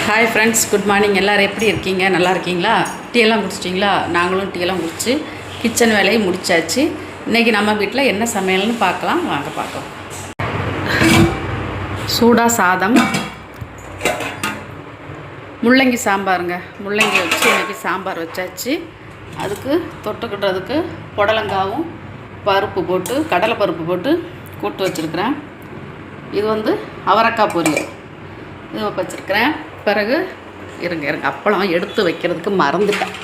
Hi friends, good morning. எல்லோரும் எப்படி இருக்கீங்க? நல்லா இருக்கீங்களா? டீயெல்லாம் குடிச்சிட்டிங்களா? நாங்களும் டீயெல்லாம் குடிச்சு கிச்சன் வேலையை முடித்தாச்சு. இன்றைக்கி நம்ம வீட்டில் என்ன சமையல்னு பார்க்கலாம், வாங்க பார்க்கலாம். சூடாக சாதம், முள்ளங்கி சாம்பாருங்க. முள்ளங்கி வச்சு இன்றைக்கி சாம்பார் வச்சாச்சு. அதுக்கு தொட்டுக்கிட்டதுக்கு புடலங்காவும் பருப்பு போட்டு, கடலை பருப்பு போட்டு கூட்டு வச்சுருக்கிறேன். இது அவரைக்காய் பொரியல் இது வச்சுருக்கிறேன். பிறகு இருங்க அப்பளம் எடுத்து வைக்கிறதுக்கு மறந்துட்டேன்.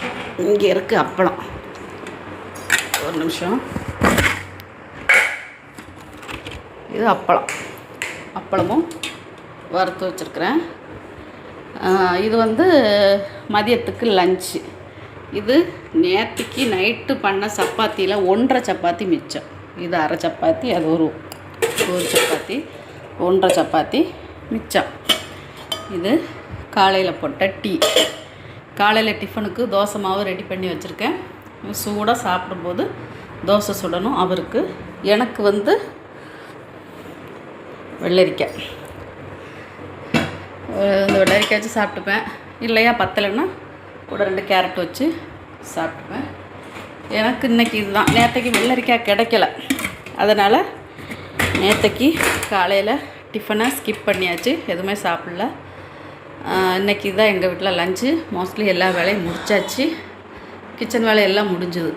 இங்கே இருக்குது அப்பளம். ஒரு நிமிஷம். இது அப்பளமும் வறுத்து வச்சுருக்கிறேன். இது மதியத்துக்கு லஞ்சு. இது நேற்றுக்கு நைட்டு பண்ண சப்பாத்தியில் 1.5 சப்பாத்தி மிச்சம். இது அரை சப்பாத்தி, அது ஒரு சப்பாத்தி, 1.5 சப்பாத்தி மிச்சம். இது காலையில் போட்ட டீ. காலையில் டிஃபனுக்கு தோசை மாவு ரெடி பண்ணி வச்சுருக்கேன். சூடாக சாப்பிடும்போது தோசை சுடணும் அவருக்கு. எனக்கு வெள்ளரிக்காய், இந்த வெள்ளரிக்காய் வச்சு சாப்பிட்டுப்பேன். இல்லையா பத்தலைன்னா கூட 2 கேரட் வச்சு சாப்பிட்டுப்பேன். எனக்கு இன்றைக்கி இதுதான். நேற்றைக்கு வெள்ளரிக்காய் கிடைக்கல, அதனால் நேற்றைக்கு காலையில் டிஃபனை ஸ்கிப் பண்ணியாச்சு, எதுவுமே சாப்பிடல. இன்றைக்கி தான் எங்கள் வீட்டில் லஞ்சு. மோஸ்ட்லி எல்லா வேலையும் முடித்தாச்சு. கிச்சன் வேலையெல்லாம் முடிஞ்சுது.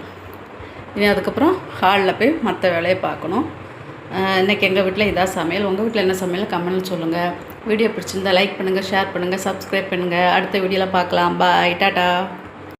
இனி அதுக்கப்புறம் ஹாலில் போய் மற்ற வேலையை பார்க்கணும். இன்றைக்கி எங்கள் வீட்டில் இதான் சமையல். உங்கள் வீட்டில் என்ன சமையல் கமெண்ட்னு சொல்லுங்கள். வீடியோ பிடிச்சிருந்தால் லைக் பண்ணுங்கள், ஷேர் பண்ணுங்கள், சப்ஸ்கிரைப் பண்ணுங்கள். அடுத்த வீடியோவில் பார்க்கலாம். பாய், டாட்டா.